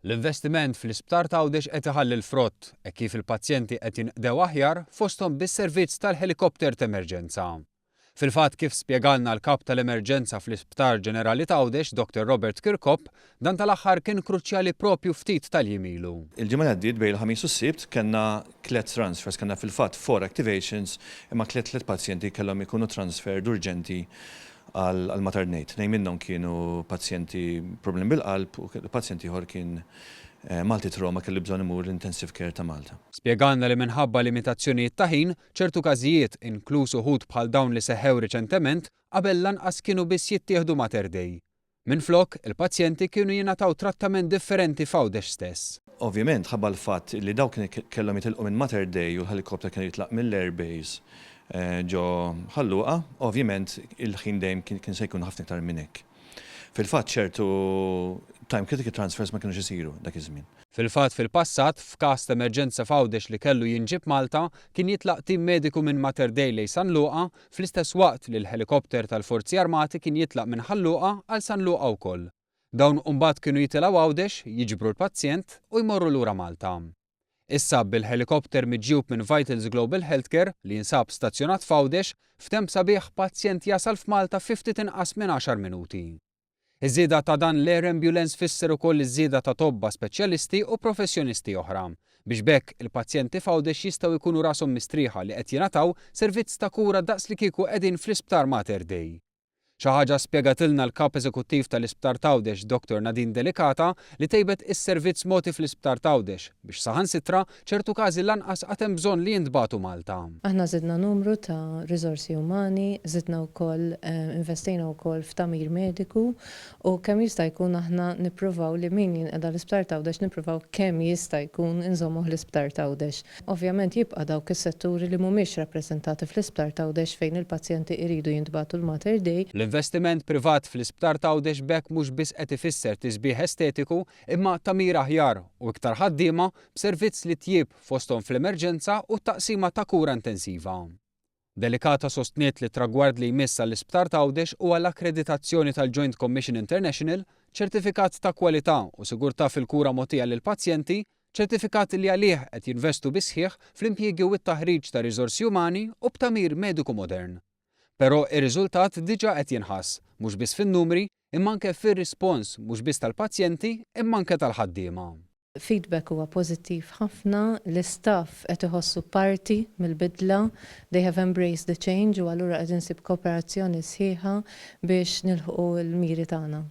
L-investiment fl-isptar ta' Għawdex qed iħalli l-frott e kif il-pazjenti qed jinqdew aħjar fosthom bis-servizz tal-helikopter ta' emerġenza. Fil-fatt kif spjegalna l-kap tal-emerġenza fl-Isptar Ġenerali ta' Għawdex, Dr. Robert Kirkop, dan tal-aħħar kien kruċjali propju ftit tal-jimilu. Il-ġimgħa għaddiet bejn il-ħamis u s-sibt kellna 3 transfers, kellna fil-fatt 4 activations imma 3 pazjenti kellhom ikunu transferred urġenti għal maternate. Nej minnhom kienu pazjenti problem bil-qalb u pazjenti ieħor kien Malti trauma kelli bżonn imur l-intensive care ta' Malta. Spjegalna li minħabba limitazzjonijiet ta' ħin, ċertu każijiet inkluż uħud bħal dawn li seħħew riċentement qabel lanqas kienu biss jittieħdu Mater Dei. Minflok, il-pazjenti kienu jingħataw trattament differenti f'Għawdex stess. Ovvjament ħabba l-fatt li dawk kellhom jitilqu minn Mater Dei u l-helikopter kien jitlaq mill-airbase ġo ħalluqa, ovvjament il-ħin dejjem kien se jkun ħafna iktar minn hekk. Fil-fatt ċertu time critical transfers ma kienux isiru dak iż-żmien. Fil-fatt fil-passat f'każ ta' emerġenza f'Għawdex li kellu jinġib Malta kien jitlaq tim mediku minn Mater Dei lejn San Luqa fl-istess waqt li l-helikopter tal-Forzi Armati kien jitlaq minn Ħalluqa għal San Luqa wkoll. Dawn mbagħad kienu jitilgħu Għawdex, jiġbru l-pazjent u jmorru lura Malta. Issa bil-helikopter miġjub minn Vitals Global Healthcare li jinsab stazzjonat f'Għawdex f'temp sabiħ pazjent jasal f'Malta fi ftit inqas minn 10 minuti. Iż-żieda ta' dan l-air ambulance fisser ukoll iż-żieda ta' tobba speċjalisti u professjonisti oħra biex bekk il-pazjenti f'Għawdex jistgħu jkunu rashom mistrieħa li qed jingħataw servizz ta' kura daqs li kieku qegħdin fl-Isptar Mater Dei. Xi ħaġa spjegatilna l-kap eżekuttiv tal-Isptar ta' Għawdex Dr. Nadine Delikata li tejbet is-servizz moti fl-Isptar ta' Għawdex biex saħansitra ċertu każi lanqas qatt hemm bżonn li jintbagħtu Malta. Aħna żidna numru ta' riżorsi umani, żidna wkoll investejna wkoll f'tamir mediku u kemm jista' jkun aħna nippruvaw li min jinqeda l-Isptar ta' Għawdex nippruvaw kemm jista' jkun inżommuh l-Isptar ta' Għawdex. Ovvjament jibqa' dawk is-setturi li mhumiex rappreżentati fl-Isptar ta' Għawdex fejn il-pazjenti jridu jintbagħtu l-Mater Dei. L-investiment privat fl-Isptar ta' Għawdex bekk mhux biss qed ifisser tisbieħ estetiku imma tamir aħjar u iktar ħaddiema b'servizz li tjieb fosthom fl-emerġenza u taqsima ta' kura intensiva. Delikata sostniet li tragward li jmiss għall-Isptar ta' Għawdex huwa l-akkreditazzjoni tal-Joint Commission International, ċertifikat ta' kwalità u sigurtà fil-kura mogħtija lill-pazjenti, ċertifikat li għalih qed jinvestu bisħieħ fl-impjiegi u t-taħriġ ta' riżorsi umani u b'tamir mediku modern. Però ir-riżultat diġà qed jinħass, mhux biss fin-numri, imma anke fir-rispons mhux biss tal-pazjenti imma anke tal-ħaddiema. Feedback huwa pożittiv ħafna, l-istaff qed iħossu parti mill-bidla, they have embraced the change u allura qed insib kooperazzjoni sħiħa biex nilħqu l-miri tagħna.